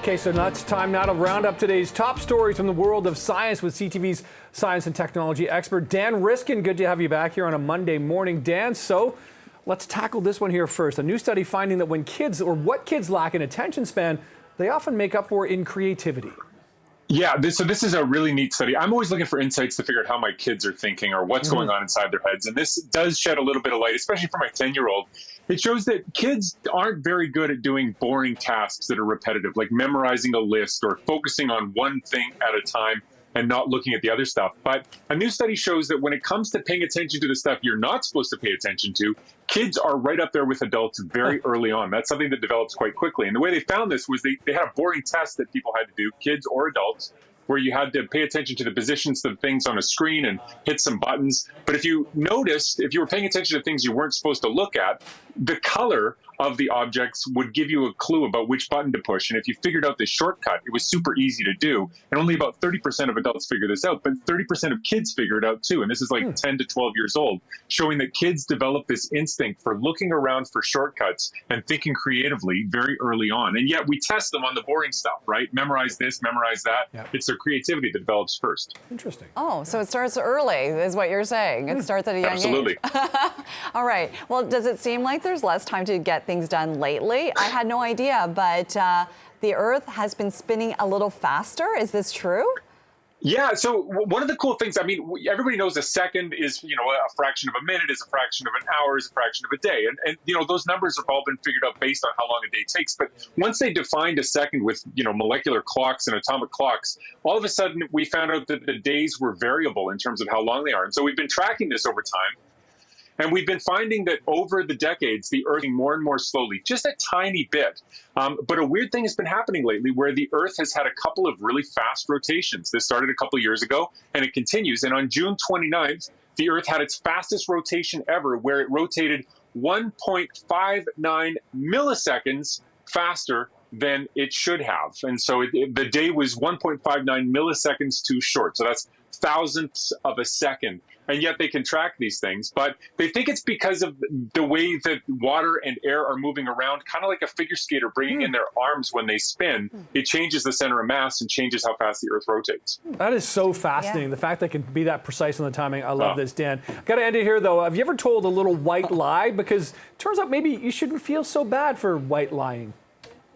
Okay, so now it's time now to round up today's top stories from the world of science with CTV's science and technology expert, Dan Riskin. Good to have you back here on a Monday morning. Dan, so let's tackle this one here first. A new study finding that when kids, or what kids lack in attention span, they often make up for in creativity. Yeah, so this is a really neat study. I'm always looking for insights to figure out how my kids are thinking or what's going on inside their heads. And this does shed a little bit of light, especially for my 10-year-old. It shows that kids aren't very good at doing boring tasks that are repetitive, like memorizing a list or focusing on one thing at a time and not looking at the other stuff. But a new study shows that when it comes to paying attention to the stuff you're not supposed to pay attention to, kids are right up there with adults very early on. That's something that develops quite quickly. And the way they found this was they had a boring test that people had to do, kids or adults, where you had to pay attention to the positions of things on a screen and hit some buttons. But if you noticed, if you were paying attention to things you weren't supposed to look at, the color of the objects would give you a clue about which button to push. And if you figured out the shortcut, it was super easy to do. And only about 30% of adults figure this out, but 30% of kids figure it out too. And this is like 10 to 12 years old, showing that kids develop this instinct for looking around for shortcuts and thinking creatively very early on. And yet we test them on the boring stuff, right? Memorize this, memorize that. Yeah. It's their creativity that develops first. Interesting. Oh, so it starts early is what you're saying. It starts at a young Absolutely. age. All right. Well, does it seem like there's less time to get things done lately? I had no idea, but the Earth has been spinning a little faster. Is this true? Yeah. So one of the cool things, I mean, everybody knows a second is, a fraction of a minute, is a fraction of an hour, is a fraction of a day. And those numbers have all been figured out based on how long a day takes. But once they defined a second with, molecular clocks and atomic clocks, all of a sudden we found out that the days were variable in terms of how long they are. And so we've been tracking this over time. And we've been finding that over the decades, the Earth more and more slowly, just a tiny bit. But a weird thing has been happening lately where the Earth has had a couple of really fast rotations. This started a couple of years ago, and it continues. And on June 29th, the Earth had its fastest rotation ever, where it rotated 1.59 milliseconds faster than it should have. And so the day was 1.59 milliseconds too short. So that's thousandths of a second. And yet they can track these things. But they think it's because of the way that water and air are moving around, kind of like a figure skater bringing in their arms when they spin. It changes the center of mass and changes how fast the Earth rotates. That is so fascinating. The fact that it can be that precise on the timing. I love this, Dan. Got to end it here, though. Have you ever told a little white lie? Because it turns out maybe you shouldn't feel so bad for white lying.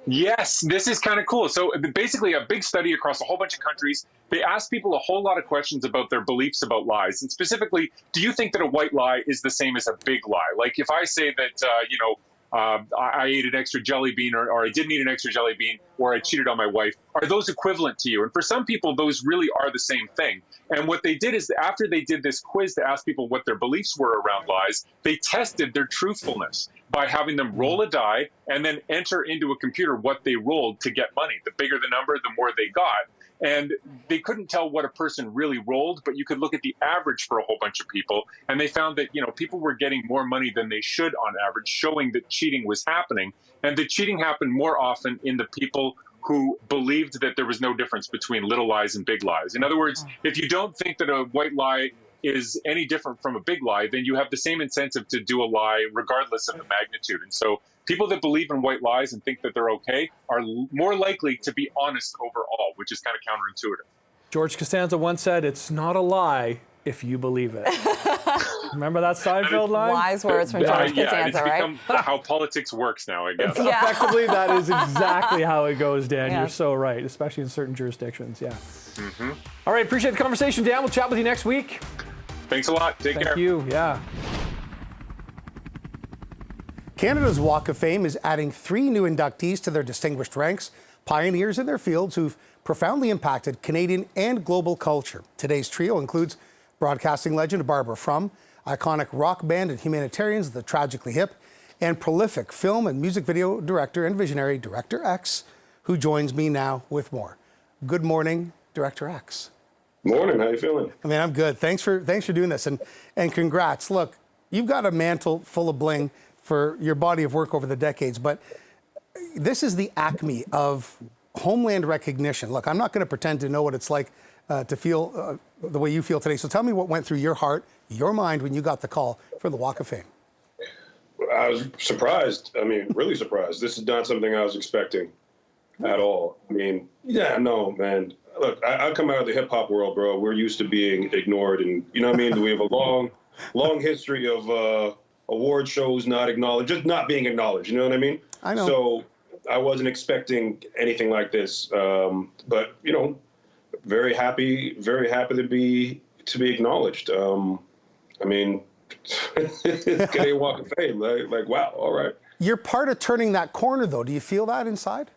Yes, this is kind of cool. So basically a big study across a whole bunch of countries. They asked people a whole lot of questions about their beliefs about lies. And specifically, do you think that a white lie is the same as a big lie? Like if I say that, I ate an extra jelly bean or I didn't eat an extra jelly bean or I cheated on my wife, are those equivalent to you? And for some people, those really are the same thing. And what they did is after they did this quiz to ask people what their beliefs were around lies, they tested their truthfulness by having them roll a die and then enter into a computer what they rolled to get money. The bigger the number, the more they got. And they couldn't tell what a person really rolled, but you could look at the average for a whole bunch of people. And they found that, people were getting more money than they should on average, showing that cheating was happening. And the cheating happened more often in the people who believed that there was no difference between little lies and big lies. In other words, if you don't think that a white lie is any different from a big lie, then you have the same incentive to do a lie regardless of the magnitude. And so people that believe in white lies and think that they're okay are more likely to be honest overall, which is kind of counterintuitive. George Costanza once said, "It's not a lie if you believe it." Remember that Seinfeld line? Wise words from George Costanza, it's become how politics works now, I guess. Effectively, that is exactly how it goes, Dan. You're so right, especially in certain jurisdictions, All right, appreciate the conversation, Dan. We'll chat with you next week. Thanks a lot. Take care. Thank you, Canada's Walk of Fame is adding 3 new inductees to their distinguished ranks, pioneers in their fields who've profoundly impacted Canadian and global culture. Today's trio includes broadcasting legend Barbara Frum, iconic rock band and humanitarians The Tragically Hip, and prolific film and music video director and visionary Director X, who joins me now with more. Good morning, Director X. Morning, how you feeling? I mean, I'm good. Thanks for doing this, and congrats. Look, you've got a mantle full of bling for your body of work over the decades, but this is the acme of homeland recognition. Look, I'm not going to pretend to know what it's like to feel the way you feel today. So tell me what went through your heart, your mind when you got the call for the Walk of Fame. I was surprised. I mean, really surprised. This is not something I was expecting. at all. I mean, yeah, no, man. Look, I come out of the hip hop world, bro. We're used to being ignored, and you know what I mean. We have a long history of award shows not acknowledged, just not being acknowledged. You know what I mean? I know. So I wasn't expecting anything like this, but you know, very happy to be acknowledged. I mean, Canadian Walk of Fame, like wow, all right. You're part of turning that corner, though. Do you feel that inside?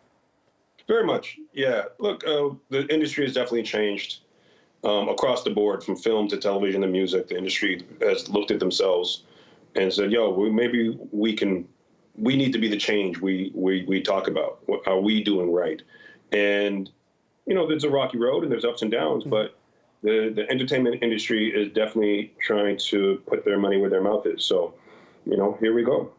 Very much, yeah. Look, the industry has definitely changed across the board, from film to television to music. The industry has looked at themselves and said, "Yo, maybe we need to be the change we talk about. What are we doing right?" And you know, there's a rocky road and there's ups and downs, but the entertainment industry is definitely trying to put their money where their mouth is. So, you know, here we go.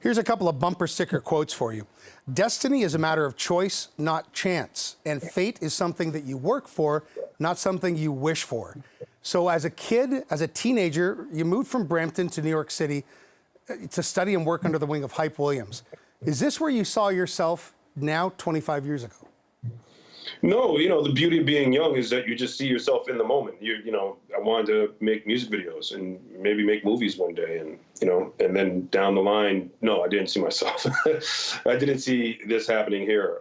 Here's a couple of bumper sticker quotes for you. Destiny is a matter of choice, not chance. And fate is something that you work for, not something you wish for. So as a kid, as a teenager, you moved from Brampton to New York City to study and work under the wing of Hype Williams. Is this where you saw yourself now, 25 years ago? No, you know, the beauty of being young is that you just see yourself in the moment. You know, I wanted to make music videos and maybe make movies one day, and you know, and then down the line, no, I didn't see myself. I didn't see this happening here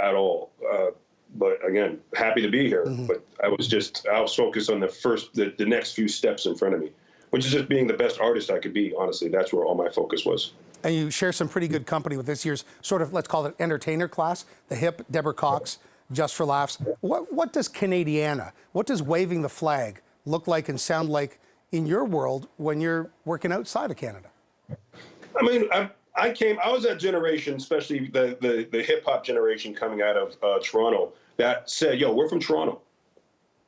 at all. But again, happy to be here. But I was focused on the next few steps in front of me, which is just being the best artist I could be. Honestly, that's where all my focus was. And you share some pretty good company with this year's sort of, let's call it entertainer class, the hip Deborah Cox. Just for laughs. What does Canadiana, what does waving the flag look like and sound like in your world when you're working outside of Canada? I mean, I was that generation, especially the hip hop generation coming out of Toronto, that said, yo, we're from Toronto.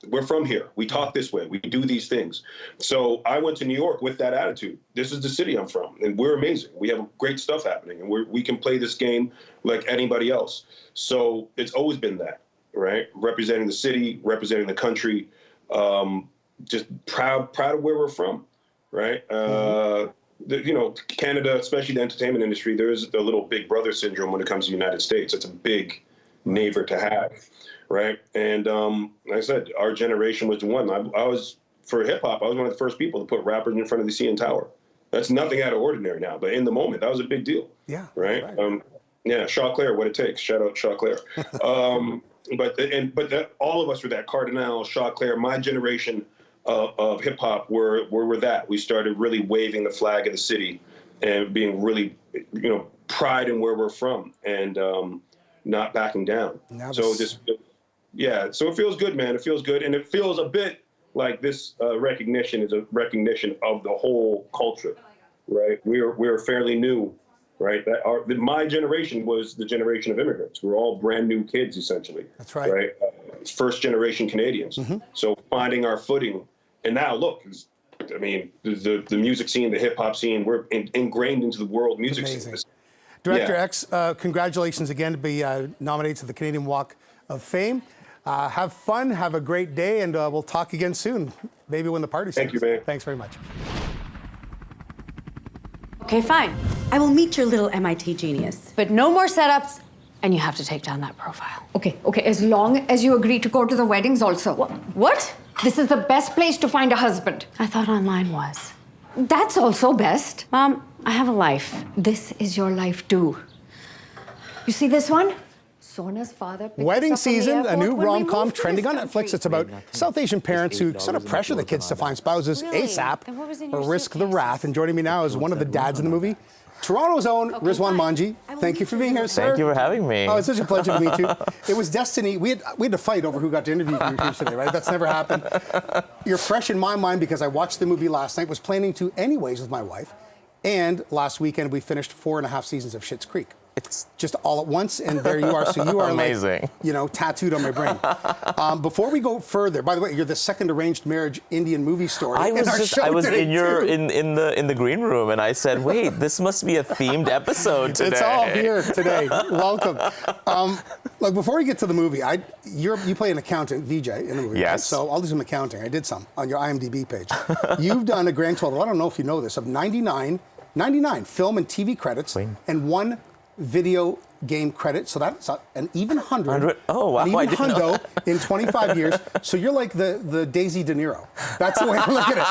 We're from here. We talk this way. We do these things. So I went to New York with that attitude. This is the city I'm from, and we're amazing. We have great stuff happening, and we can play this game like anybody else. So it's always been that, right? Representing the city, representing the country, just proud of where we're from, right? You know, Canada, especially the entertainment industry, there's a little big brother syndrome when it comes to the United States. It's a big neighbor to have. Right. And like I said, our generation was the one. I was, for hip hop, I was one of the first people to put rappers in front of the CN Tower. That's nothing out of ordinary now, but in the moment, that was a big deal. Yeah. Right. Yeah. Shaw Claire, what it takes. Shout out Shaw Claire. But all of us were that. Cardinal, Shaw Claire, my generation of hip hop were that. We started really waving the flag of the city and being really, you know, pride in where we're from and not backing down. Yeah, so it feels good, man. It feels good, and it feels a bit like this recognition is a recognition of the whole culture, right? We're fairly new, right? My generation was the generation of immigrants. We're all brand new kids, essentially. That's right. Right, first generation Canadians. So finding our footing, and now look, I mean, the music scene, the hip hop scene, we're ingrained into the world music scene. Director X, congratulations again to be nominated to the Canadian Walk of Fame. Have fun, have a great day, and we'll talk again soon, maybe when the party starts. Thank you, man. Thanks very much. Okay, fine. I will meet your little MIT genius. But no more setups, and you have to take down that profile. Okay, as long as you agree to go to the weddings also. What? This is the best place to find a husband. I thought online was. That's also best. Mom, I have a life. This is your life too. You see this one? Sona's father. Wedding Season, a new rom-com trending on Netflix. It's about South Asian parents who sort of pressure the kids to find spouses ASAP or risk the wrath. And joining me now is one of the dads in the movie, Toronto's own Rizwan Manji. Thank you for being here, sir. Thank you for having me. Oh, it's such a pleasure to meet you. It was destiny. We had to fight over who got to interview you here today, right? That's never happened. You're fresh in my mind because I watched the movie last night, was planning to anyways with my wife. And last weekend, we finished 4.5 seasons of Schitt's Creek. It's just all at once, and there you are. So you are amazing. Like, you know, tattooed on my brain. Before we go further, by the way, you're the second arranged marriage Indian movie story. I was in the green room, and I said, "Wait, this must be a themed episode today." It's all here today. Welcome. Like before we get to the movie, you play an accountant, VJ, in the movie. Yes. Right? So I'll do some accounting. I did some on your IMDb page. You've done a grand total, I don't know if you know this, of 99 film and TV credits and 1 video game credit, so that's an even 100. Oh, wow, An I even didn't know. hundo in 25 years. So you're like the Daisy De Niro. That's the way I look at it.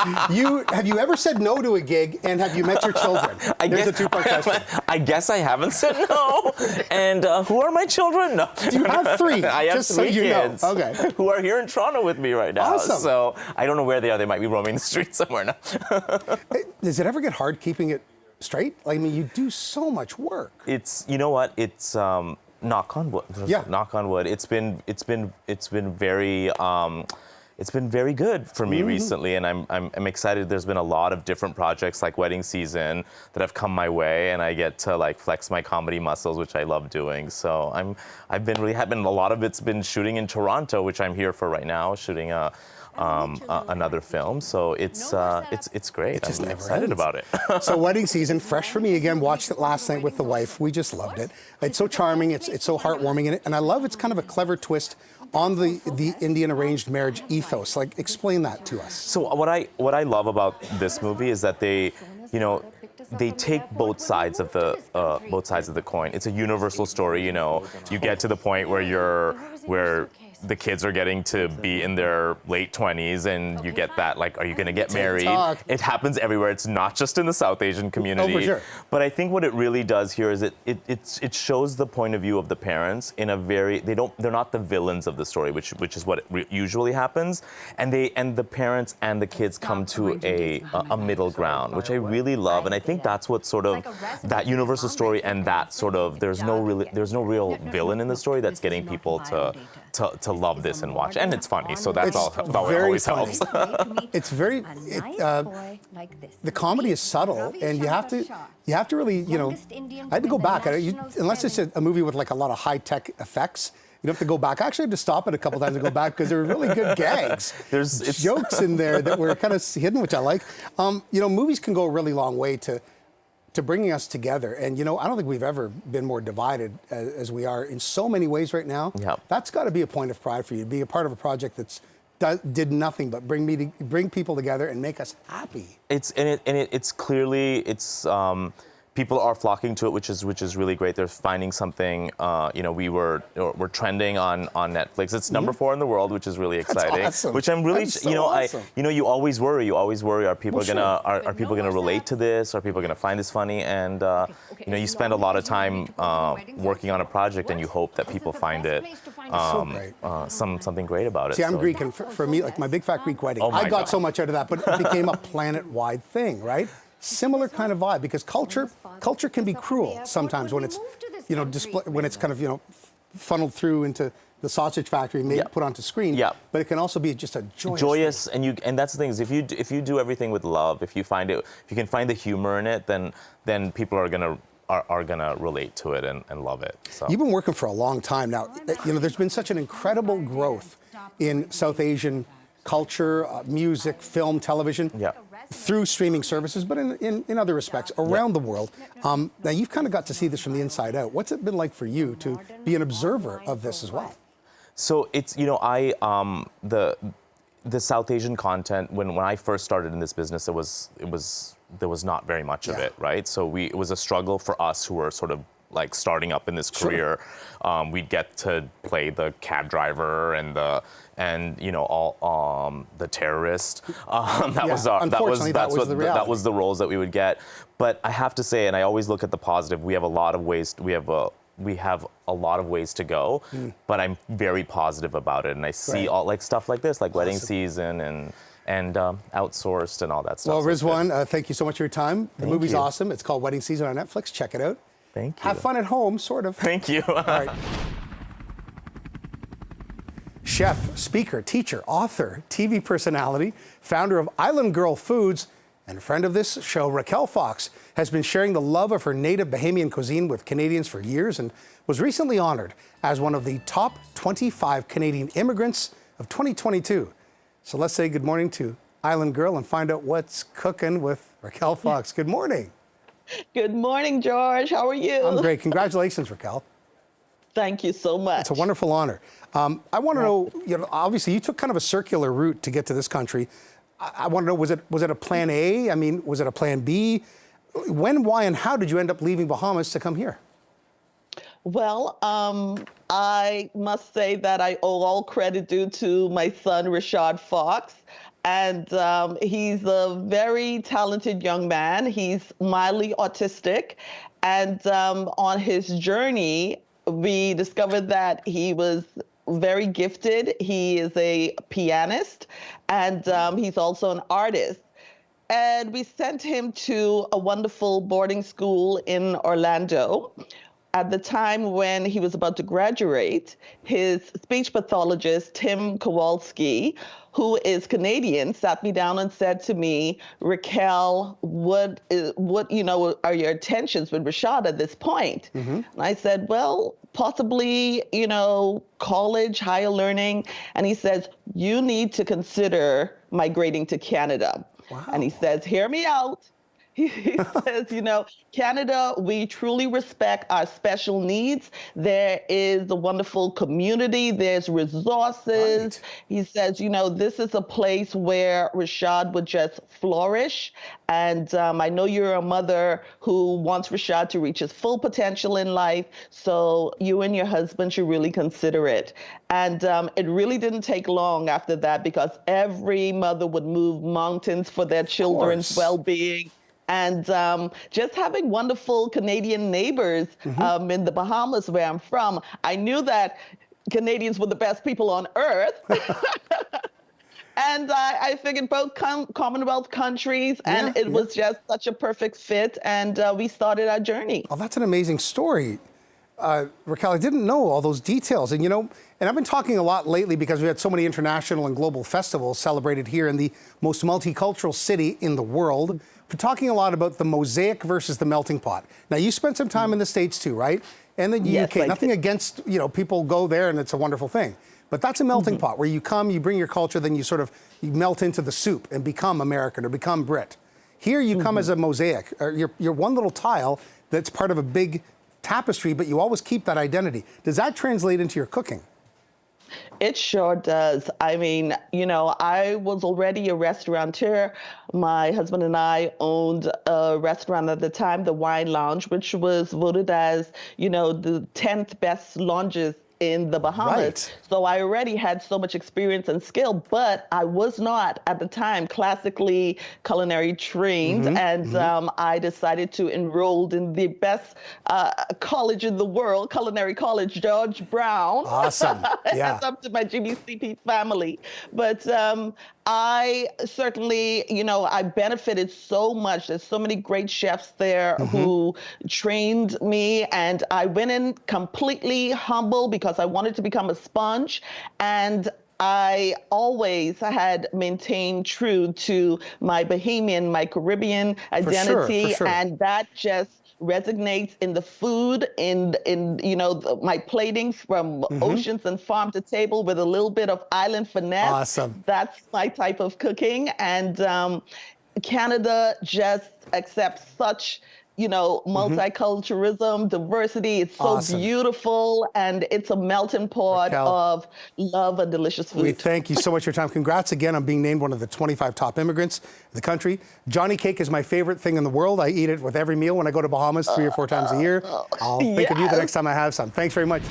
Have you ever said no to a gig, and have you met your children? There's a two-part question. I guess I haven't said no. And who are my children? No. You have 3. I have just 3 so you kids. know. Okay. Who are here in Toronto with me right now. Awesome. So I don't know where they are. They might be roaming the streets somewhere now. Does it ever get hard keeping it straight? Like, I mean, you do so much work. It's, you know what? It's knock on wood. Yeah. Knock on wood. It's been very good for me recently, and I'm excited. There's been a lot of different projects like Wedding Season that have come my way, and I get to like flex my comedy muscles, which I love doing. So I've been really happy. A lot of it's been shooting in Toronto, which I'm here for right now, shooting another film. So it's great. I'm excited about it. So Wedding Season, fresh for me again. Watched it last night with the wife. We just loved it. It's so charming. It's so heartwarming, and I love it's kind of a clever twist on the Indian arranged marriage ethos. Like, explain that to us. So what I love about this movie is that they take both sides of the coin. It's a universal story. You get to the point where the kids are getting to be in their late 20s, and you get that, like, are you going to get married? It happens everywhere. It's not just in the South Asian community. Oh, for sure. But I think what it really does here is it shows the point of view of the parents in a very, they're not the villains of the story, which is what usually happens, and the parents and the kids come to a middle ground, which I really love, and I think that's what sort of that universal story, and that sort of there's no real villain in the story that's getting people to love this and watch, and it's funny, so that's that always helps. It's very the comedy is subtle, and you have to really, I had to go back. Unless it's a movie with like a lot of high tech effects, you have to go back. I actually had to stop it a couple times to go back because there were really good gags. There's jokes in there that were kind of hidden, which I like. Movies can go a really long way to bringing us together. And, I don't think we've ever been more divided as we are in so many ways right now. Yep. That's got to be a point of pride for you, to be a part of a project that's did nothing but bring people together and make us happy. It's clearly people are flocking to it, which is really great. They're finding something. We're trending on Netflix. It's number 4 in the world, which is really exciting. That's awesome. Which I'm really, awesome. You always worry. Are people are people gonna relate to this? Are people gonna find this funny? And you spend a lot of time working on a project, and you hope that people find it something great about it. See, I'm Greek, and for me, like my Big Fat Greek Wedding, I got so much out of that, but it became a planet-wide thing, right? Similar kind of vibe, because culture can be cruel sometimes when it's when it's kind of funneled through into the sausage factory and put onto screen. Yeah. But it can also be just a joyous thing. And that's the thing is if you do everything with love, if you can find the humor in it, then people are gonna relate to it and love it. So you've been working for a long time now. There's been such an incredible growth in South Asian culture, music, film, television. Yeah. Through streaming services, but in other respects around the world. Now you've kind of got to see this from the inside out. What's it been like for you to be an observer of this as well? So it's the South Asian content when I first started in this business, there was not very much of it, right? So it was a struggle for us who were sort of like starting up in this career. We'd get to play the cab driver and the terrorist. That was the roles that we would get. But I have to say, and I always look at the positive. We have a lot of ways. We have a lot of ways to go. But I'm very positive about it, and I see all like stuff like this, like Wedding Season and outsourced and all that stuff. Well, Rizwan, thank you so much for your time. The movie's awesome. It's called Wedding Season on Netflix. Check it out. Thank you. Have fun at home, sort of. Thank you. All right. Chef, speaker, teacher, author, TV personality, founder of Island Girl Foods, and friend of this show, Raquel Fox, has been sharing the love of her native Bahamian cuisine with Canadians for years and was recently honored as one of the top 25 Canadian immigrants of 2022. So let's say good morning to Island Girl and find out what's cooking with Raquel Fox. Good morning. Good morning, George. How are you? I'm great. Congratulations, Raquel. Thank you so much. It's a wonderful honor. I want to know, obviously you took kind of a circular route to get to this country. I want to know, was it a plan A? I mean, was it a plan B? When, why, and how did you end up leaving Bahamas to come here? Well, I must say that I owe all credit due to my son, Rashad Fox. And he's a very talented young man. He's mildly autistic. And on his journey, we discovered that he was very gifted. He is a pianist, and he's also an artist. And we sent him to a wonderful boarding school in Orlando. At the time when he was about to graduate, his speech pathologist, Tim Kowalski, who is Canadian, sat me down and said to me, Raquel, what are your intentions with Rashad at this point? And I said, well, possibly, college, higher learning. And he says, you need to consider migrating to Canada. Wow. And he says, hear me out. He says, Canada, we truly respect our special needs. There is a wonderful community. There's resources. Right. He says, this is a place where Rashad would just flourish. And I know you're a mother who wants Rashad to reach his full potential in life. So you and your husband should really consider it. And it really didn't take long after that, because every mother would move mountains for their children's well-being. And just having wonderful Canadian neighbors in the Bahamas, where I'm from, I knew that Canadians were the best people on earth. And I figured both Commonwealth countries, and it was just such a perfect fit. And we started our journey. Oh, that's an amazing story. Raquel, I didn't know all those details. And, and I've been talking a lot lately because we had so many international and global festivals celebrated here in the most multicultural city in the world. We're talking a lot about the mosaic versus the melting pot. Now, you spent some time in the States too, right? And the UK. Nothing against, people go there and it's a wonderful thing. But that's a melting pot where you come, you bring your culture, then you melt into the soup and become American or become Brit. Here you come as a mosaic. Or you're one little tile that's part of a big tapestry, but you always keep that identity. Does that translate into your cooking? It sure does. I mean, I was already a restaurateur. My husband and I owned a restaurant at the time, the Wine Lounge, which was voted as, the 10th best lounges in the Bahamas. Right. So I already had so much experience and skill, but I was not at the time classically culinary trained. And I decided to enroll in the best college in the world, Culinary College, George Brown. Awesome. Yeah. That's up to my GBCP family. But I certainly, I benefited so much. There's so many great chefs there who trained me, and I went in completely humble because I wanted to become a sponge. And I always had maintained true to my Bahamian, my Caribbean identity, for sure. And that just resonates in the food, in my plating from oceans and farm to table with a little bit of island finesse. Awesome. That's my type of cooking. And Canada just accepts such multiculturalism, diversity. It's so beautiful, and it's a melting pot of love and delicious food. We thank you so much for your time. Congrats again on being named one of the 25 top immigrants in the country. Johnny cake is my favorite thing in the world. I eat it with every meal when I go to Bahamas 3 or 4 times a year. I'll think of you the next time I have some. Thanks very much.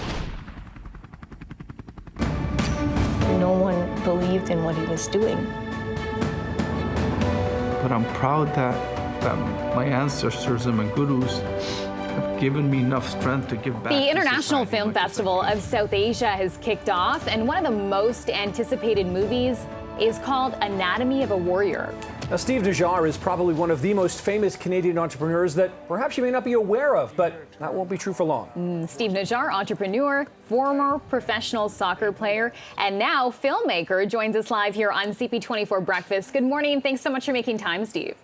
No one believed in what he was doing. But I'm proud that my ancestors and my gurus have given me enough strength to give back. The International Film Festival of South Asia has kicked off, and one of the most anticipated movies is called Anatomy of a Warrior. Now, Steve Najjar is probably one of the most famous Canadian entrepreneurs that perhaps you may not be aware of, but that won't be true for long. Steve Najjar, entrepreneur, former professional soccer player, and now filmmaker, joins us live here on CP24 Breakfast. Good morning. Thanks so much for making time, Steve.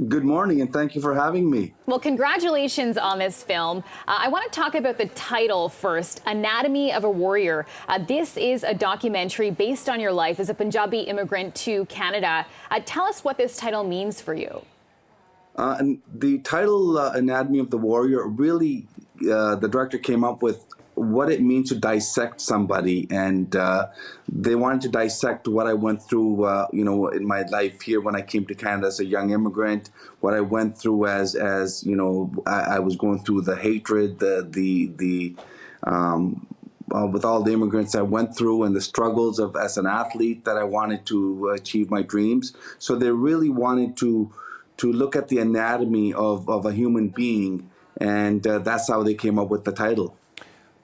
Good morning, and thank you for having me. Well, congratulations on this film. I want to talk about the title first, Anatomy of a Warrior. This is a documentary based on your life as a Punjabi immigrant to Canada. Tell us what this title means for you. And the title, Anatomy of the Warrior, really, the director came up with what it means to dissect somebody, and they wanted to dissect what I went through, in my life here when I came to Canada as a young immigrant. What I went through as I was going through the hatred, with all the immigrants I went through, and the struggles of as an athlete that I wanted to achieve my dreams. So they really wanted to look at the anatomy of a human being, and that's how they came up with the title.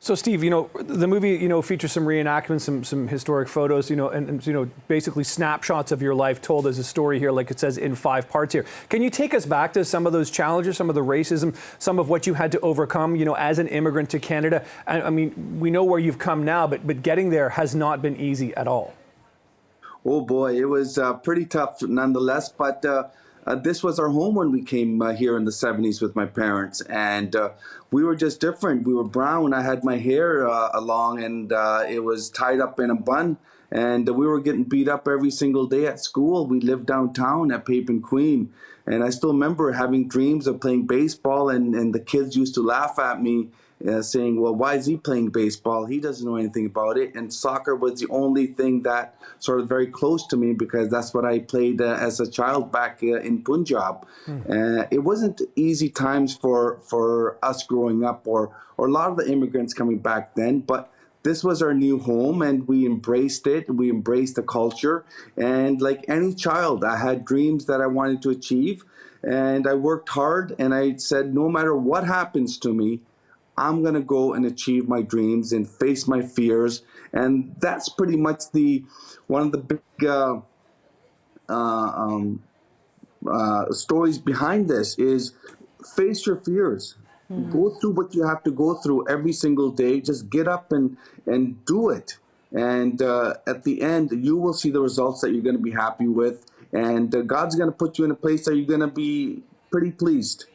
So, Steve, the movie, features some reenactments, some historic photos, and basically snapshots of your life told as a story here, like it says in 5 parts here. Can you take us back to some of those challenges, some of the racism, some of what you had to overcome, as an immigrant to Canada? I mean, we know where you've come now, but getting there has not been easy at all. Oh boy, it was pretty tough nonetheless, but this was our home when we came here in the 70s with my parents, and we were just different. We were brown. I had my hair long, and it was tied up in a bun, and we were getting beat up every single day at school. We lived downtown at Pape and Queen, and I still remember having dreams of playing baseball, and the kids used to laugh at me, saying, well, why is he playing baseball? He doesn't know anything about it. And soccer was the only thing that sort of very close to me, because that's what I played as a child back in Punjab. It wasn't easy times for us growing up, or a lot of the immigrants coming back then, but this was our new home, and we embraced it. We embraced the culture. And like any child, I had dreams that I wanted to achieve, and I worked hard, and I said, no matter what happens to me, I'm going to go and achieve my dreams and face my fears. And that's pretty much one of the big stories behind this is face your fears. Go through what you have to go through every single day. Just get up and do it. And at the end, you will see the results that you're going to be happy with. And God's going to put you in a place that you're going to be pretty pleased.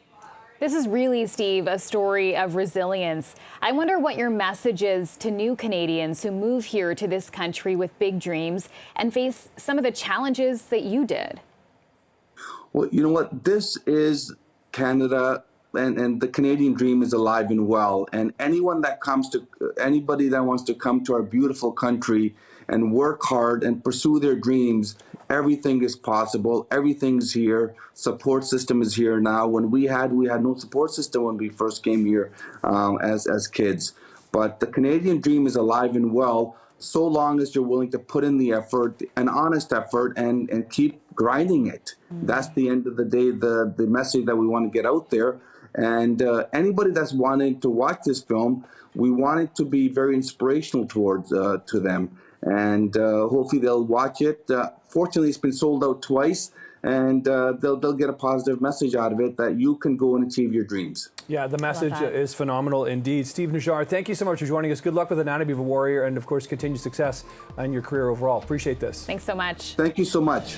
This is really, Steve, a story of resilience. I wonder what your message is to new Canadians who move here to this country with big dreams and face some of the challenges that you did. Well, you know what? This is Canada, and the Canadian dream is alive and well. And anybody that wants to come to our beautiful country and work hard and pursue their dreams, everything is possible. Everything's here. Support system is here now. When we had no support system when we first came here as kids. But the Canadian dream is alive and well, so long as you're willing to put in the effort, an honest effort, and keep grinding it. That's the end of the day, the message that we want to get out there. And anybody that's wanting to watch this film, we want it to be very inspirational to them. And hopefully they'll watch it. Fortunately, it's been sold out twice, and they'll get a positive message out of it that you can go and achieve your dreams. Yeah, the message is phenomenal indeed. Steve Najjar, thank you so much for joining us. Good luck with Anatomy of a Warrior, and of course, continued success in your career overall. Appreciate this. Thanks so much. Thank you so much.